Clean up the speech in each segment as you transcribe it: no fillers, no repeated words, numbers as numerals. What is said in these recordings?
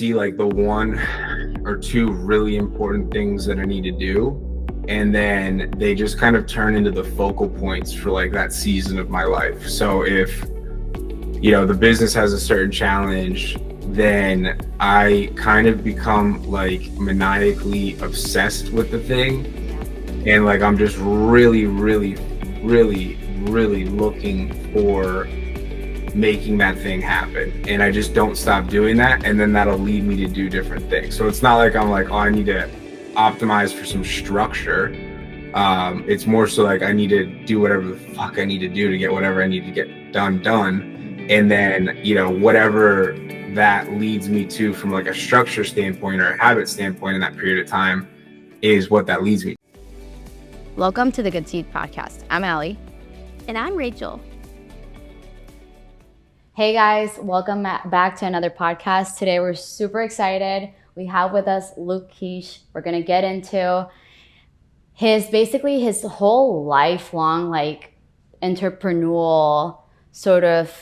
see like the one or two really important things that I need to do. And then they just kind of turn into the focal points for like that season of my life. So if, the business has a certain challenge, then I kind of become like maniacally obsessed with the thing. And like, I'm just really, really, really, really looking for making that thing happen. And I just don't stop doing that. And then that'll lead me to do different things. So it's not like I'm like, oh, I need to optimize for some structure. It's more so like I need to do whatever the fuck I need to do to get whatever I need to get done. And then, whatever that leads me to from like a structure standpoint or a habit standpoint in that period of time is what that leads me. Welcome to the Good Seed Podcast. I'm Allie. And I'm Rachel. Hey guys, welcome back to another podcast. Today we're super excited. We have with us Luke Kish. We're going to get into his whole lifelong entrepreneurial sort of,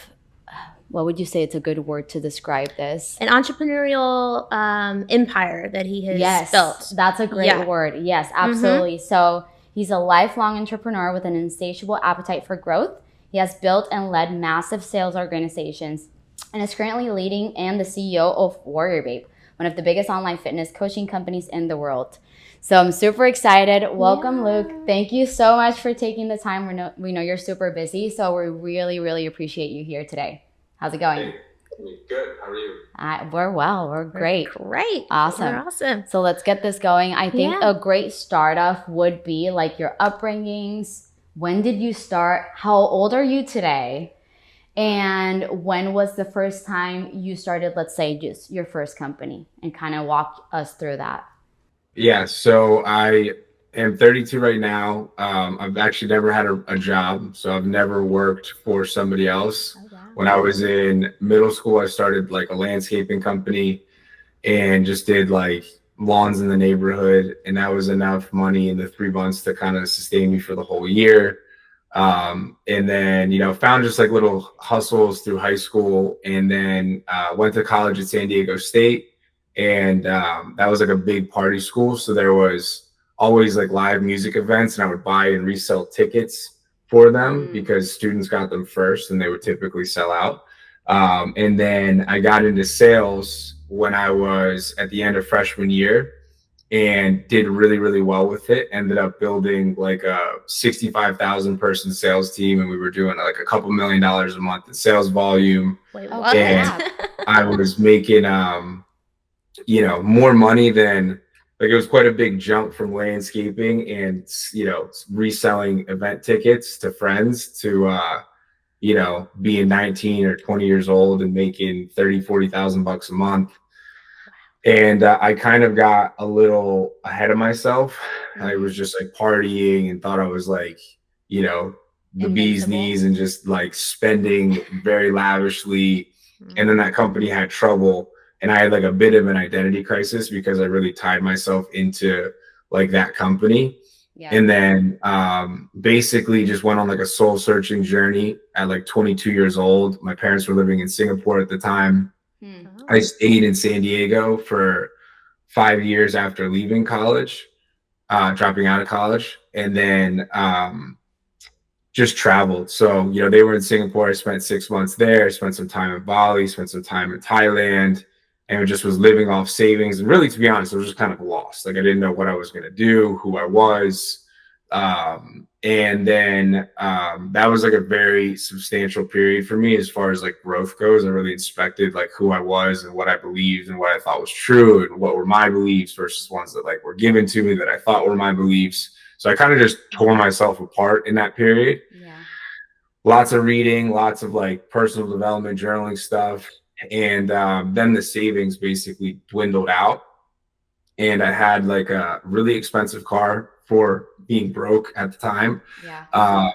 what would you say it's a good word to describe this? An entrepreneurial empire that he has built. Yes, that's a great word. Yes, absolutely. Mm-hmm. So he's a lifelong entrepreneur with an insatiable appetite for growth. He has built and led massive sales organizations and is currently leading and the CEO of Warrior Babe, one of the biggest online fitness coaching companies in the world. So I'm super excited. Welcome, Luke. Thank you so much for taking the time. We know you're super busy, so we really, really appreciate you here today. How's it going? Hey, good. How are you? We're well. We're great. Great. Awesome. We're awesome. So let's get this going. I think a great start off would be like your upbringings. When did you start? How old are you today? And when was the first time you started, let's say, just your first company, and kind of walk us through that? Yeah, so I am 32 right now. I've actually never had a job, so I've never worked for somebody else. Oh, wow. When I was in middle school, I started like a landscaping company and just did like lawns in the neighborhood, and that was enough money in the 3 months to kind of sustain me for the whole year. And then, found just like little hustles through high school, and then went to college at San Diego State. And that was like a big party school. So there was always like live music events, and I would buy and resell tickets for them because students got them first and they would typically sell out. And then I got into sales when I was at the end of freshman year and did really, really well with it. Ended up building like a 65,000 person sales team, and we were doing like a couple $1 million a month in sales volume. Wait, what? And I was making, more money than, like, it was quite a big jump from landscaping and, reselling event tickets to friends to, being 19 or 20 years old and making 40,000 bucks a month. And I kind of got a little ahead of myself. I was just like partying and thought I was like, the bee's knees and just like spending very lavishly. And then that company had trouble. And I had like a bit of an identity crisis because I really tied myself into like that company. Yeah. And then basically just went on like a soul searching journey at like 22 years old. My parents were living in Singapore at the time. I stayed in San Diego for 5 years after leaving college, dropping out of college, and then just traveled. So, they were in Singapore. I spent 6 months there. I spent some time in Bali, spent some time in Thailand. And just was living off savings. And really, to be honest, I was just kind of lost. Like, I didn't know what I was going to do, who I was. And then that was like a very substantial period for me as far as like growth goes. I really inspected like who I was and what I believed and what I thought was true and what were my beliefs versus ones that like were given to me that I thought were my beliefs. So I kind of just tore myself apart in that period. Yeah. Lots of reading, lots of like personal development, journaling stuff. And then the savings basically dwindled out, and I had like a really expensive car for being broke at the time. Yeah.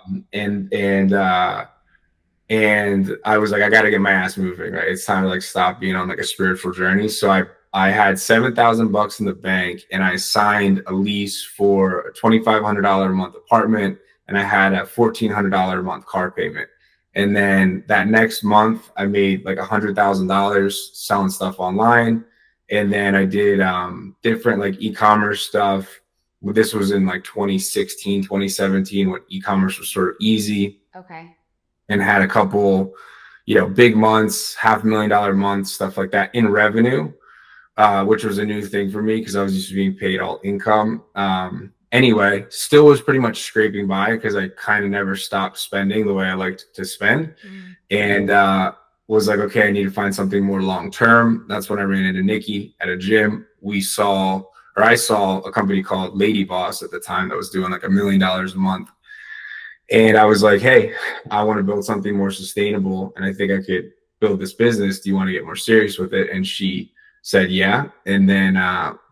And I was like, I got to get my ass moving, right? It's time to like stop being on like a spiritual journey. So I had $7,000 in the bank, and I signed a lease for a $2,500 a month apartment, and I had a $1,400 a month car payment. And then that next month, I made like $100,000 selling stuff online. And then I did different like e-commerce stuff. This was in like 2016, 2017 when e-commerce was sort of easy. Okay. And had a couple, big months, $500,000 months, stuff like that in revenue, which was a new thing for me because I was used to being paid all income. Anyway, still was pretty much scraping by because I kind of never stopped spending the way I liked to spend. And was like, okay, I need to find something more long term. That's when I ran into Nikki at a gym. I saw a company called Lady Boss at the time that was doing like $1 million a month. And I was like, hey, I want to build something more sustainable. And I think I could build this business. Do you want to get more serious with it? And she said, yeah. And then,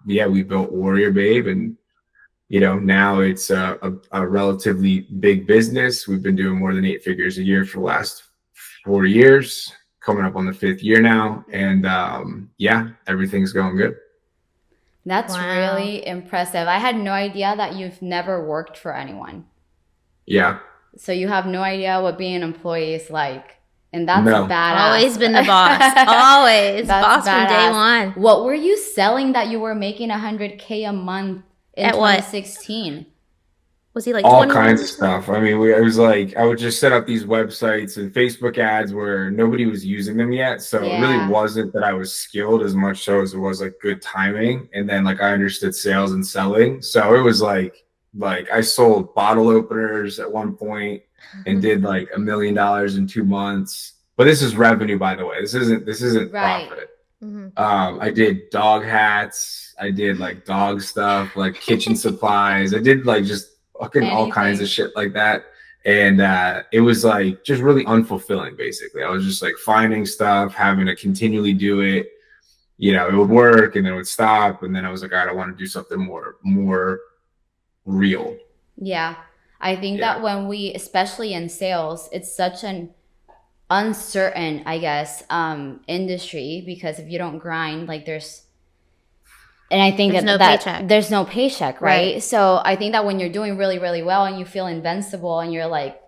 we built Warrior Babe. And, now it's a relatively big business. We've been doing more than 8 figures a year for the last 4 years, coming up on the 5th year now. And everything's going good. That's really impressive. I had no idea that you've never worked for anyone. Yeah. So you have no idea what being an employee is like. And that's badass. Always been the boss. Always. Boss from day one. What were you selling that you were making $100K a month in 2016? Was he like all kinds of stuff? I mean, it was like I would just set up these websites and Facebook ads where nobody was using them yet. So it really wasn't that I was skilled as much so as it was like good timing. And then like I understood sales and selling. So it was like I sold bottle openers at one point and did like $1 million in 2 months. But this is revenue, by the way. This isn't profit. I did dog hats. I did like dog stuff, like kitchen supplies. I did like just fucking all kinds of shit like that. And it was like just really unfulfilling, basically. I was just like finding stuff, having to continually do it. It would work and then it would stop. And then I was like, all right, I want to do something more real. Yeah. I think that when we, especially in sales, it's such an uncertain, I guess, industry, because if you don't grind, like and I think there's no paycheck, right? So I think that when you're doing really, really well and you feel invincible and you're like,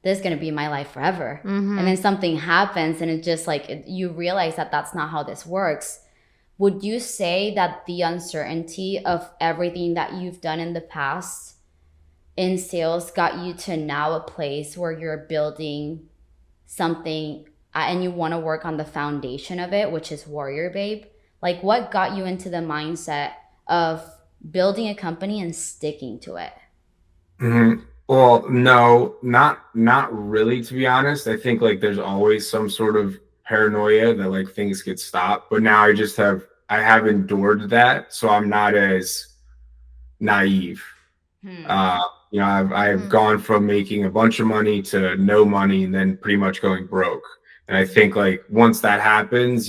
this is going to be my life forever. And then something happens and it just like, you realize that that's not how this works. Would you say that the uncertainty of everything that you've done in the past in sales got you to now a place where you're building something and you want to work on the foundation of it, which is Warrior Babe? Like, what got you into the mindset of building a company and sticking to it? Well, no, not really, to be honest. I think like there's always some sort of paranoia that like things get stopped, but now I have endured that, so I'm not as naive. I've gone from making a bunch of money to no money and then pretty much going broke. And I think like once that happens,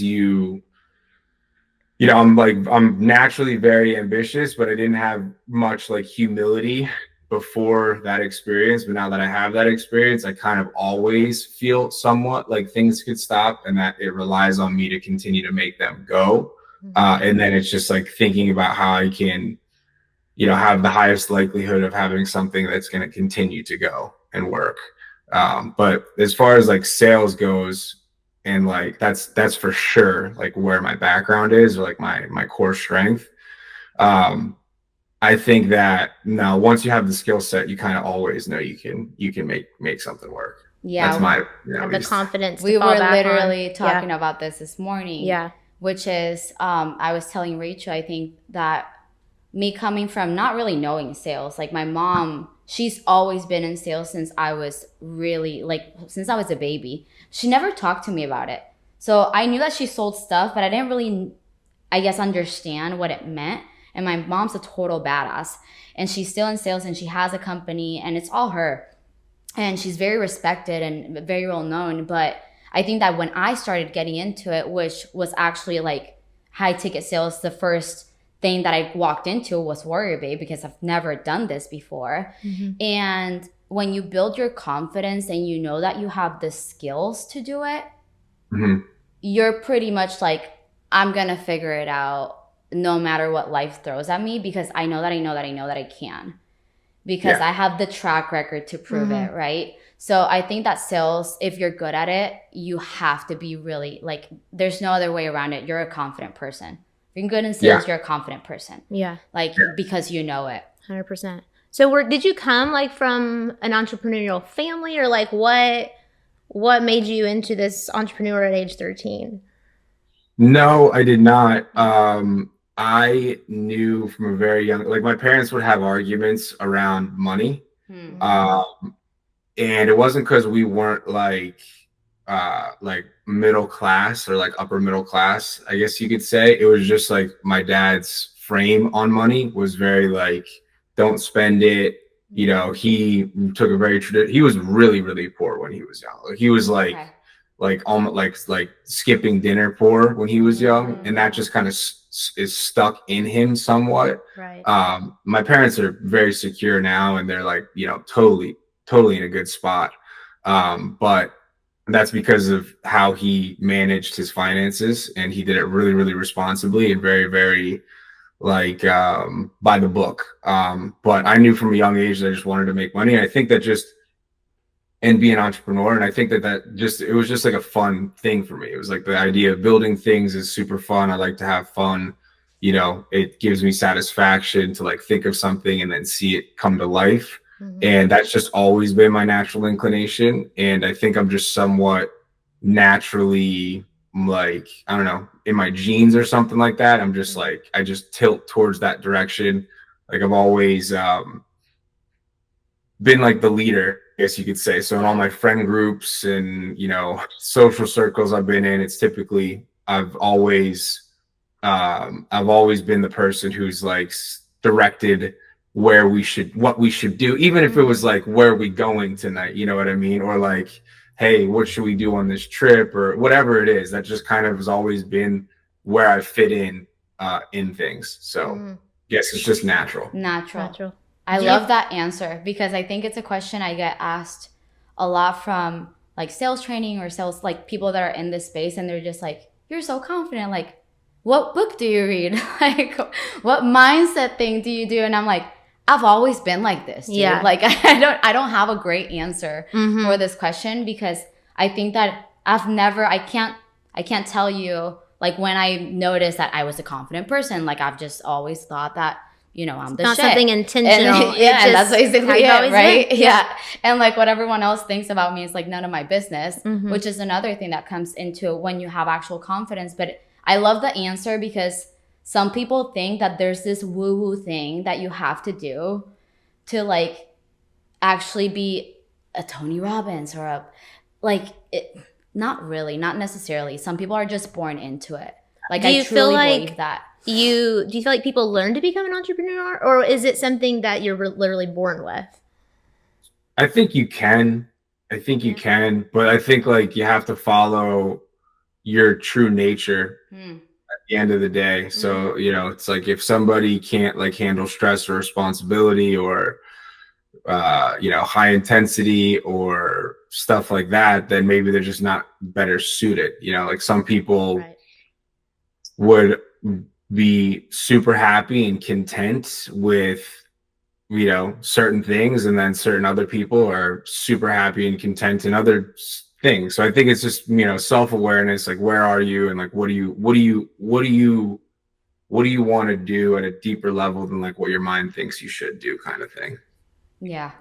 I'm naturally very ambitious, but I didn't have much like humility before that experience. But now that I have that experience, I kind of always feel somewhat like things could stop and that it relies on me to continue to make them go. And then it's just like thinking about how I can, have the highest likelihood of having something that's going to continue to go and work. But as far as like sales goes, and like that's for sure like where my background is, or like my core strength. I think that now once you have the skill set, you kind of always know you can make something work. Yeah, that's my the confidence. We were literally talking about this morning. Yeah, which is I was telling Rachel, I think that me coming from not really knowing sales, like my mom, she's always been in sales since I was a baby. She never talked to me about it. So I knew that she sold stuff, but I didn't really, I guess, understand what it meant. And my mom's a total badass. And she's still in sales and she has a company and it's all her. And she's very respected and very well known. But I think that when I started getting into it, which was actually like high ticket sales, the first thing that I walked into was Warrior Babe because I've never done this before. And when you build your confidence and you know that you have the skills to do it, you're pretty much like, I'm going to figure it out no matter what life throws at me because I know that I can. Because I have the track record to prove it, right? So I think that sales, if you're good at it, you have to be really like, there's no other way around it. You're a confident person. If you're good in Yeah. sales, you're a confident person. Yeah. Like, because you know it. 100%. So did you come like from an entrepreneurial family, or like what made you into this entrepreneur at age 13? No, I did not. I knew from a very young, like my parents would have arguments around money. Um, and it wasn't because we weren't like middle class or like upper middle class, I guess you could say. It was just like my dad's frame on money was very like, don't spend it. You know, he took a very he was really, really poor when he was young. Like, he was like, Okay. like almost like skipping dinner poor when he was young, and that just kind of is stuck in him somewhat. Right. My parents are very secure now, and they're like, you know, totally in a good spot. But that's because of how he managed his finances, and he did it really, really responsibly and very, very like by the book. But I knew from a young age that I just wanted to make money. And I think that just and be an entrepreneur. And I think that just, it was just like a fun thing for me. It was like the idea of building things is super fun. I like to have fun. You know, it gives me satisfaction to like think of something and then see it come to life. And that's just always been my natural inclination. And I think I'm just somewhat naturally like, I don't know, in my genes or something like that. I'm just like, I just tilt towards that direction. Like I've always been like the leader, I guess you could say. So in all my friend groups and, you know, social circles I've been in, it's typically I've always been the person who's like directed what we should do, even if it was like, where are we going tonight? You know what I mean? Or like, hey, what should we do on this trip, or whatever it is. That just kind of has always been where I fit in things. So yes, it's just natural. I love that answer, because I think it's a question I get asked a lot from like sales training or sales, like people that are in this space, and they're just like, you're so confident. Like, what book do you read? Like, what mindset thing do you do? And I'm like, I've always been like this, dude. Yeah. Like, I don't have a great answer for this question, because I think that I can't tell you like when I noticed that I was a confident person. Like, I've just always thought that, you know, I'm the not shit. something intentional. And, yeah, and that's basically it, right? Been. Yeah. And like what everyone else thinks about me is like none of my business, which is another thing that comes into when you have actual confidence. But I love the answer, because some people think that there's this woo-woo thing that you have to do to like actually be a Tony Robbins or a like it. Not really, not necessarily. Some people are just born into it. Like, I truly believe that. Do you feel like people learn to become an entrepreneur, or is it something that you're literally born with? I think you can. But I think like you have to follow your true nature at the end of the day. So, you know, it's like if somebody can't like handle stress or responsibility or you know, high intensity or stuff like that, then maybe they're just not better suited. You know, like some people would be super happy and content with, you know, certain things, and then certain other people are super happy and content in other things. So I think it's just, you know, self-awareness, like where are you, and like what do you want to do at a deeper level than like what your mind thinks you should do, kind of thing. Yeah.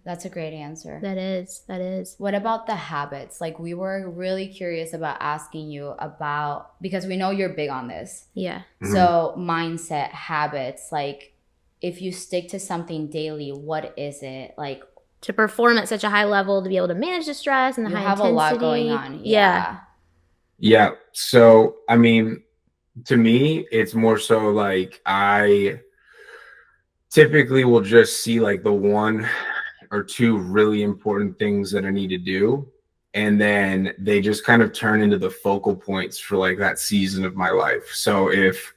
That's a great answer. That is. What about the habits? Like, we were really curious about asking you about, because we know you're big on this. Yeah. So mindset, habits, like if you stick to something daily, what is it? Like, to perform at such a high level, to be able to manage the stress and the high intensity. You have a lot going on. Yeah. So, I mean, to me, it's more so like I typically will just see like the one or two really important things that I need to do. And then they just kind of turn into the focal points for like that season of my life. So if,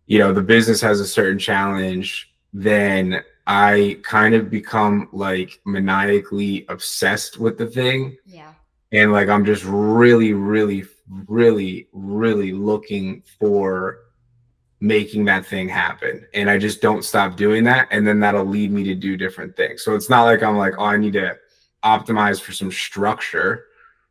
you know, the business has a certain challenge, then I kind of become like maniacally obsessed with the thing. Yeah. And like, I'm just really, really, really, really looking for making that thing happen, and I just don't stop doing that, and then that'll lead me to do different things. So it's not like I'm like, oh, I need to optimize for some structure.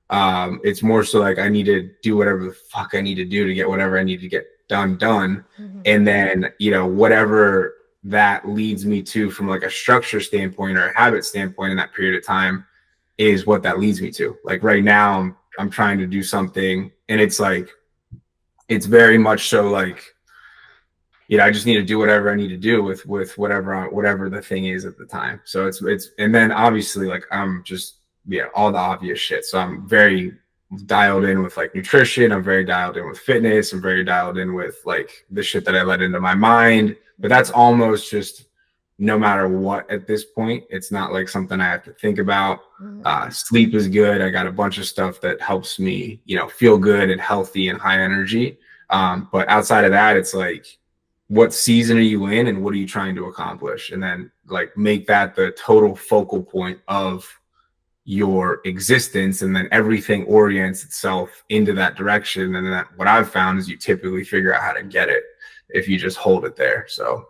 It's more so like I need to do whatever the fuck I need to do to get whatever I need to get done. Mm-hmm. And then, you know, whatever that leads me to from like a structure standpoint or a habit standpoint in that period of time is what that leads me to. Like right now, I'm trying to do something, and it's like, it's very much so like, you know, I just need to do whatever I need to do with whatever the thing is at the time. So it's and then obviously like I'm just, yeah, all the obvious shit. So I'm very dialed in with like nutrition. I'm very dialed in with fitness. I'm very dialed in with like the shit that I let into my mind. But that's almost just no matter what at this point. It's not like something I have to think about. Sleep is good. I got a bunch of stuff that helps me, you know, feel good and healthy and high energy. But outside of that, it's like, what season are you in and what are you trying to accomplish? And then like make that the total focal point of your existence, and then everything orients itself into that direction. And then what I've found is you typically figure out how to get it if you just hold it there. So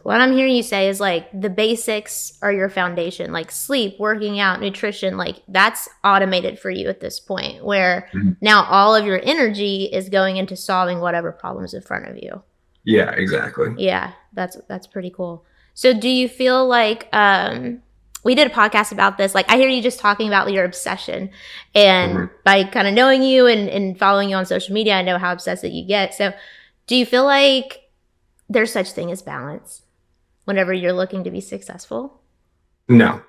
what I'm hearing you say is like the basics are your foundation, like sleep, working out, nutrition, like that's automated for you at this point, where now all of your energy is going into solving whatever problems in front of you. Yeah, exactly. Yeah, that's pretty cool. So do you feel like we did a podcast about this, like I hear you just talking about your obsession, and by kind of knowing you and following you on social media, I know how obsessed that you get. So do you feel like there's such thing as balance whenever you're looking to be successful? No,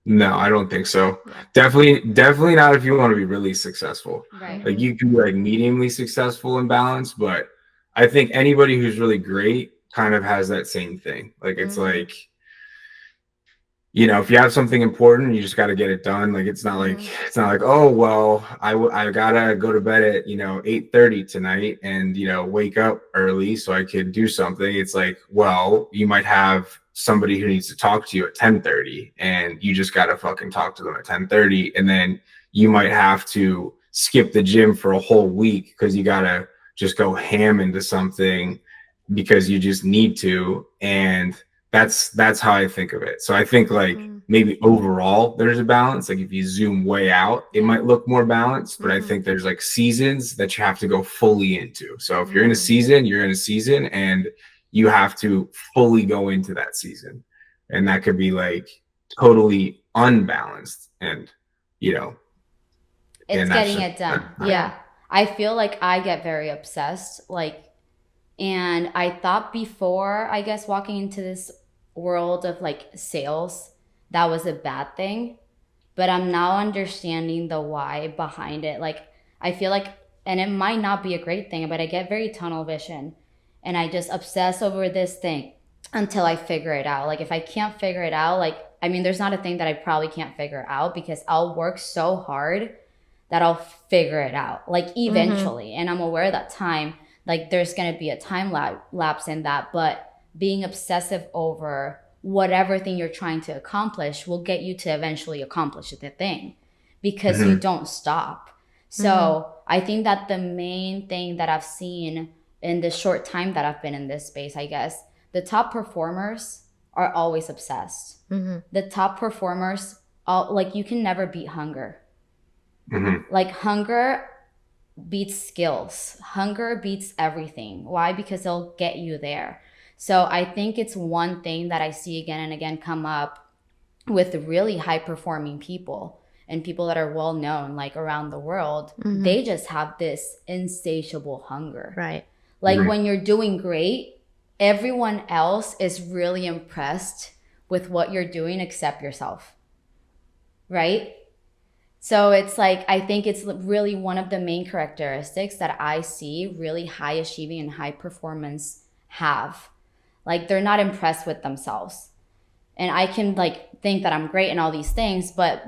I don't think so. Definitely not if you want to be really successful. Right. Like you can be like mediumly successful and balanced, but I think anybody who's really great kind of has that same thing. Like it's like, you know, if you have something important, you just got to get it done. Like it's not like, oh well, I gotta go to bed at, you know, 8:30 tonight and, you know, wake up early so I could do something. It's like, well, you might have somebody who needs to talk to you at 10:30 and you just gotta fucking talk to them at 10:30, and then you might have to skip the gym for a whole week because you gotta just go ham into something because you just need to. And that's how I think of it. So I think like maybe overall there's a balance. Like if you zoom way out, it might look more balanced, but I think there's like seasons that you have to go fully into. So if you're in a season, you're in a season, and you have to fully go into that season. And that could be like totally unbalanced, and, you know, it's getting it done. Yeah. I feel like I get very obsessed, like, and I thought before, I guess, walking into this world of like sales, that was a bad thing. But I'm now understanding the why behind it. Like, I feel like, and it might not be a great thing, but I get very tunnel vision and I just obsess over this thing until I figure it out. Like, if I can't figure it out, like, I mean, there's not a thing that I probably can't figure out, because I'll work so hard that I'll figure it out, like, eventually. And I'm aware that time, like, there's going to be a time lapse in that, but being obsessive over whatever thing you're trying to accomplish will get you to eventually accomplish the thing, because you don't stop. So I think that the main thing that I've seen in the short time that I've been in this space, I guess, the top performers are always obsessed. The top performers, like, you can never beat hunger. Like, hunger beats skills. Hunger beats everything. Why? Because it'll get you there. So I think it's one thing that I see again and again come up with really high performing people and people that are well known, like, around the world. They just have this insatiable hunger. Right. Like, when you're doing great, everyone else is really impressed with what you're doing except yourself. Right? So it's like, I think it's really one of the main characteristics that I see really high achieving and high performance have. Like, they're not impressed with themselves. And I can, like, think that I'm great and all these things, but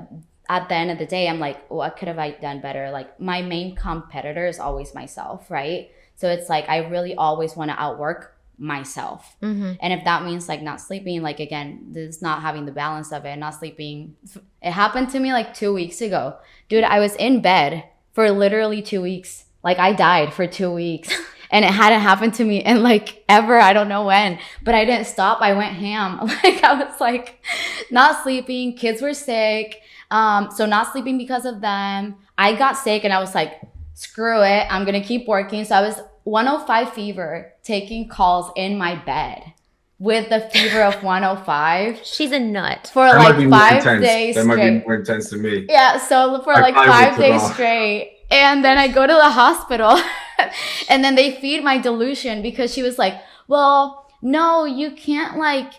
at the end of the day, I'm like, what could have I done better? Like, my main competitor is always myself, right? So it's like, I really always want to outwork myself. And if that means, like, not sleeping, like, again, this not having the balance of it, not sleeping. It happened to me like 2 weeks ago. Dude, I was in bed for literally 2 weeks. Like, I died for 2 weeks. And it hadn't happened to me in, like, ever. I don't know when. But I didn't stop. I went ham. Like, I was, like, not sleeping. Kids were sick. So not sleeping because of them. I got sick and I was like, screw it, I'm gonna keep working. So I was 105 fever, taking calls in my bed with the fever of 105. She's a nut. For That might be like more 5 intense. days That might be straight. more intense to me. Yeah, so for I like probably 5 would days off. straight. And then I go to the hospital and then they feed my delusion because she was like, well, no, you can't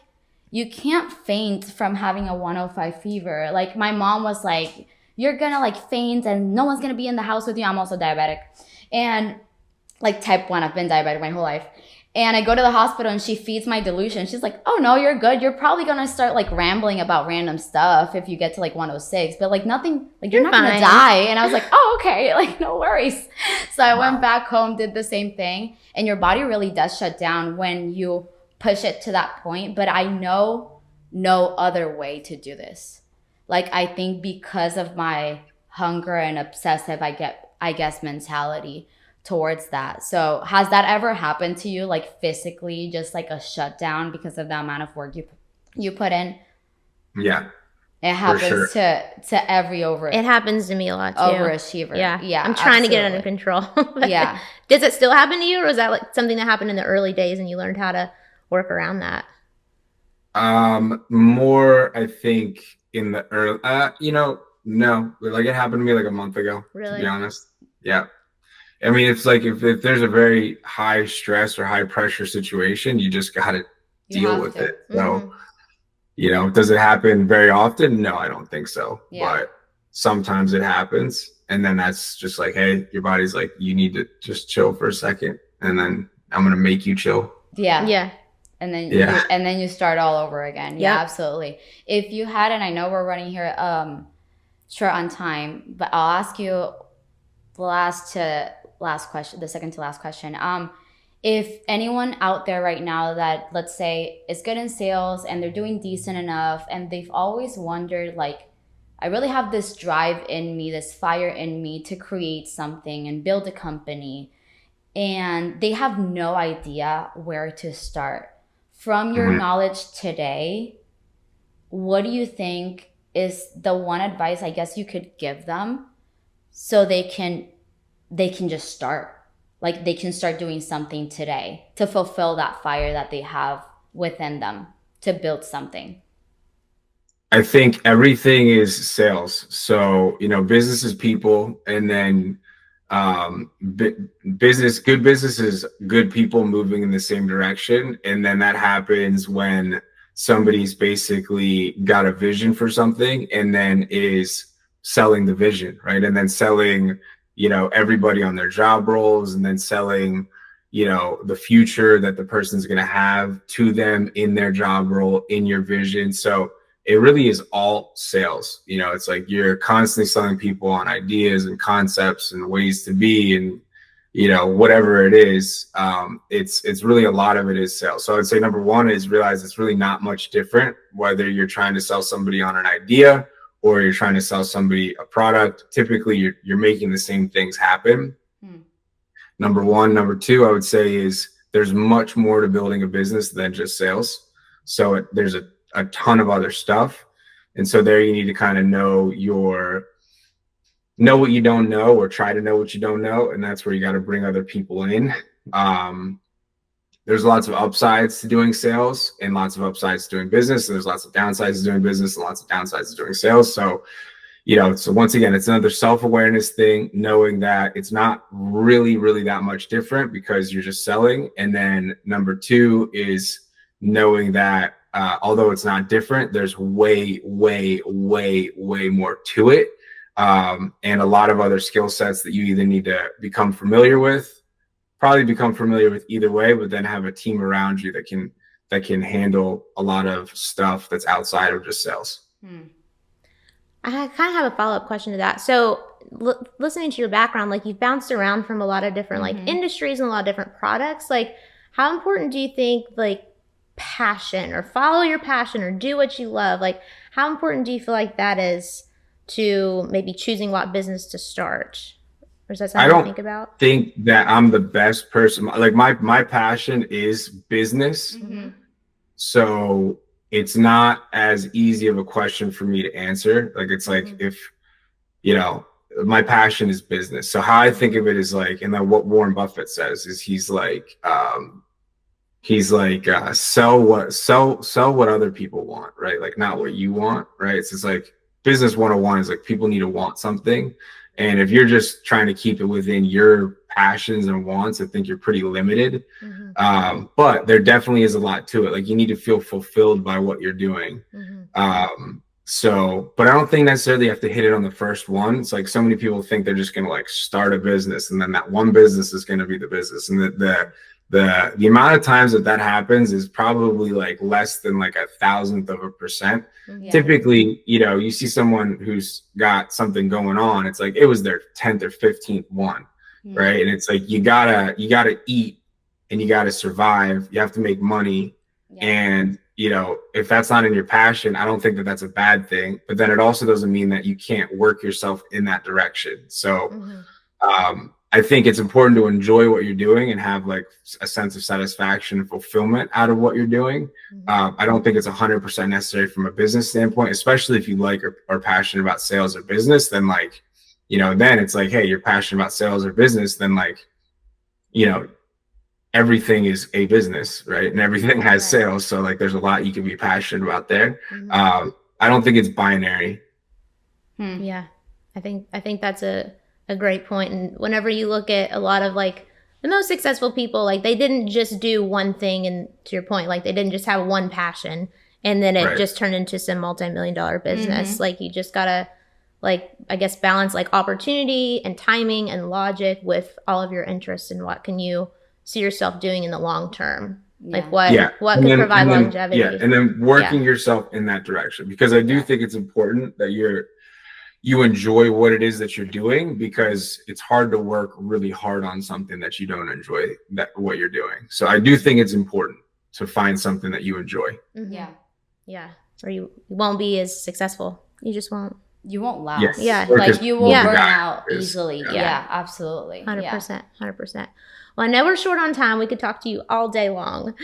faint from having a 105 fever. Like my mom was like, you're gonna like faint and no one's gonna be in the house with you. I'm also diabetic and like type 1. I've been diabetic my whole life. And I go to the hospital and she feeds my delusion. She's like, oh no, you're good. You're probably going to start like rambling about random stuff if you get to like 106, but like nothing, like you're not going to die. And I was like, oh, okay. Like no worries. So I went back home, did the same thing. And your body really does shut down when you push it to that point. But I know no other way to do this. Like I think because of my hunger and obsessive, I guess mentality towards that. So has that ever happened to you, like physically, just like a shutdown because of the amount of work you put in? Yeah, it happens sure. to every It happens to me a lot too. Overachiever. Yeah, I'm trying to get it under control. Yeah. Does it still happen to you, or is that like something that happened in the early days and you learned how to work around that? More I think in the early, no, like it happened to me like a month ago. Really? To be honest. Yeah. I mean, it's like if there's a very high stress or high pressure situation, you just got to deal with it. So, does it happen very often? No, I don't think so. Yeah. But sometimes it happens. And then that's just like, hey, your body's like, you need to just chill for a second. And then I'm going to make you chill. Yeah. Yeah. And then you start all over again. Yeah, absolutely. If you had, and I know we're running here short on time, but I'll ask you the second to last question. If anyone out there right now that, let's say, is good in sales and they're doing decent enough and they've always wondered, like, I really have this drive in me, this fire in me to create something and build a company, and they have no idea where to start. From your knowledge today, what do you think is the one advice I guess you could give them so they can just start? Like they can start doing something today to fulfill that fire that they have within them to build something. I think everything is sales. So, business is people, and then good business is good people moving in the same direction. And then that happens when somebody's basically got a vision for something and then is selling the vision, right? And then selling everybody on their job roles, and then selling, the future that the person's going to have to them in their job role, in your vision. So it really is all sales. It's like you're constantly selling people on ideas and concepts and ways to be, and, whatever it is, it's really a lot of it is sales. So I would say number one is realize it's really not much different, whether you're trying to sell somebody on an idea or you're trying to sell somebody a product. Typically you're making the same things happen. Number one. Number two, I would say is there's much more to building a business than just sales. So there's a ton of other stuff. And so there you need to kind of know what you don't know, or try to know what you don't know. And that's where you got to bring other people in. There's lots of upsides to doing sales and lots of upsides to doing business. And there's lots of downsides to doing business and lots of downsides to doing sales. So, so once again, it's another self-awareness thing, knowing that it's not really, really that much different because you're just selling. And then number two is knowing that although it's not different, there's way, way, way, way more to it. And a lot of other skill sets that you either need to become familiar with, probably become familiar with either way, but then have a team around you that can handle a lot of stuff that's outside of just sales. I kind of have a follow-up question to that. So listening to your background, like you've bounced around from a lot of different like industries and a lot of different products. Like how important do you think like passion, or follow your passion, or do what you love? Like how important do you feel like that is to maybe choosing what business to start? Or is that something to think about? I think that I'm the best person. Like my passion is business. So it's not as easy of a question for me to answer. Like it's like if, my passion is business. So how I think of it is like, and then what Warren Buffett says is he's like sell what other people want, right? Like not what you want, right? It's just like business 101 is like people need to want something. And if you're just trying to keep it within your passions and wants, I think you're pretty limited. But there definitely is a lot to it. Like you need to feel fulfilled by what you're doing. So, but I don't think necessarily you have to hit it on the first one. It's like so many people think they're just going to like start a business and then that one business is going to be the business. And the amount of times that happens is probably like less than like 1,000% Typically, you see someone who's got something going on. It's like it was their 10th or 15th one, right? And it's like you gotta eat and you gotta survive. You have to make money, and if that's not in your passion, I don't think that that's a bad thing. But then it also doesn't mean that you can't work yourself in that direction. So I think it's important to enjoy what you're doing and have like a sense of satisfaction and fulfillment out of what you're doing. I don't think it's 100% necessary from a business standpoint, especially if you like or are passionate about sales or business. Then like, then it's like, hey, you're passionate about sales or business. Then like, everything is a business, right? And everything has sales. So like, there's a lot you can be passionate about there. I don't think it's binary. Yeah, I think that's a great point. And whenever you look at a lot of like the most successful people, like they didn't just do one thing, and to your point, like they didn't just have one passion and then it just turned into some multi-million-dollar business. Like you just gotta, like, I guess, balance like opportunity and timing and logic with all of your interests and what can you see yourself doing in the long term. Like what can provide longevity. Yeah, and then working yourself in that direction, because I do think it's important that you enjoy what it is that you're doing, because it's hard to work really hard on something that you don't enjoy what you're doing. So I do think it's important to find something that you enjoy. Yeah. Or you won't be as successful. You just won't. You won't last. Yes. Yeah. Like you will burn out easily. Yeah, absolutely. 100%. 100%. Well, I know we're short on time. We could talk to you all day long.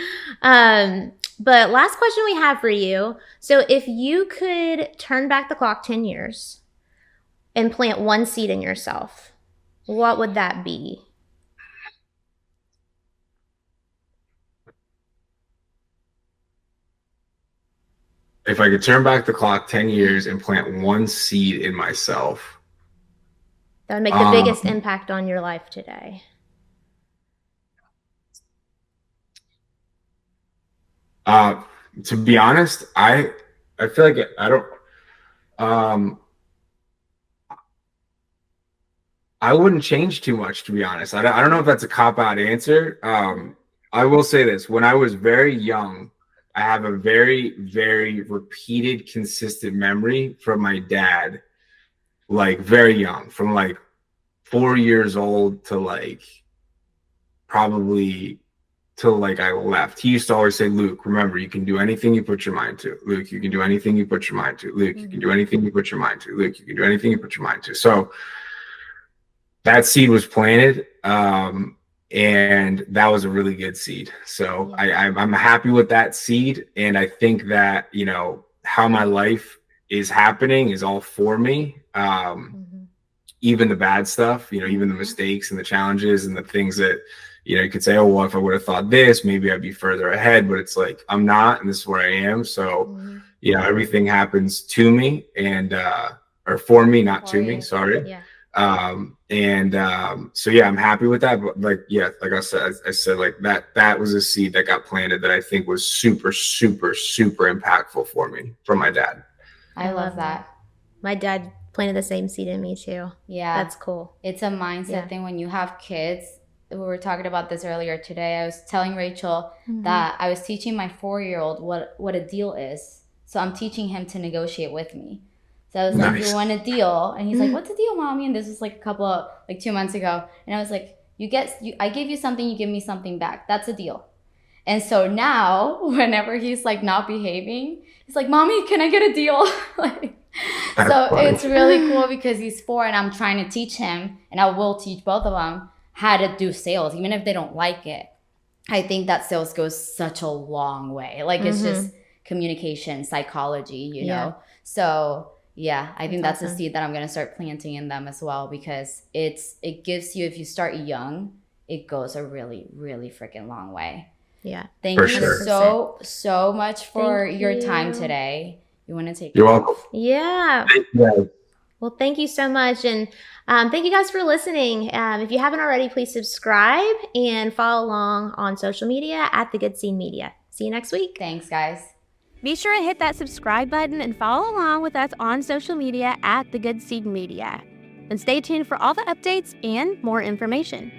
But last question we have for you. So if you could turn back the clock 10 years and plant one seed in yourself, what would that be? If I could turn back the clock 10 years and plant one seed in myself, that would make the biggest impact on your life today. To be honest, I feel like I wouldn't change too much, to be honest. I don't know if that's a cop-out answer. I will say this. When I was very young, I have a very, very repeated, consistent memory from my dad, like very young, from like 4 years old to like probably till like I left. He used to always say, Luke, remember, you can do anything you put your mind to. Luke, you can do anything you put your mind to. Luke, you can do anything you put your mind to. Luke, you can do anything you put your mind to. So that seed was planted, and that was a really good seed. So I'm happy with that seed. And I think that, how my life is happening is all for me. Even the bad stuff, even the mistakes and the challenges and the things that, you could say, oh, well, if I would have thought this, maybe I'd be further ahead, but it's like, I'm not, and this is where I am. So, everything happens to me and, or for me, not to me. Sorry. So I'm happy with that. But like I said, like that was a seed that got planted that I think was super, super, super impactful for me from my dad. I love that. My dad planted the same seed in me too. Yeah. That's cool. It's a mindset thing when you have kids. We were talking about this earlier today. I was telling Rachel that I was teaching my 4-year-old what a deal is. So I'm teaching him to negotiate with me. So I was like, you want a deal? And he's like, what's a deal, mommy? And this was like 2 months ago. And I was like, I give you something, you give me something back. That's a deal. And so now, whenever he's like not behaving, he's like, mommy, can I get a deal? It's really cool because he's 4 and I'm trying to teach him, and I will teach both of them how to do sales, even if they don't like it. I think that sales goes such a long way. Like it's just communication, psychology, you know? So Yeah, I think that's awesome. a seed that I'm going to start planting in them as well, because it gives you, if you start young, it goes a really, really freaking long way. Yeah. Thank For you sure. so much for Thank your time you. today. You want to take You're it welcome. off? Yeah. Yeah. Well, thank you so much. And thank you guys for listening. If you haven't already, please subscribe and follow along on social media at The Good Seed Media. See you next week. Thanks, guys. Be sure to hit that subscribe button and follow along with us on social media at The Good Seed Media. And stay tuned for all the updates and more information.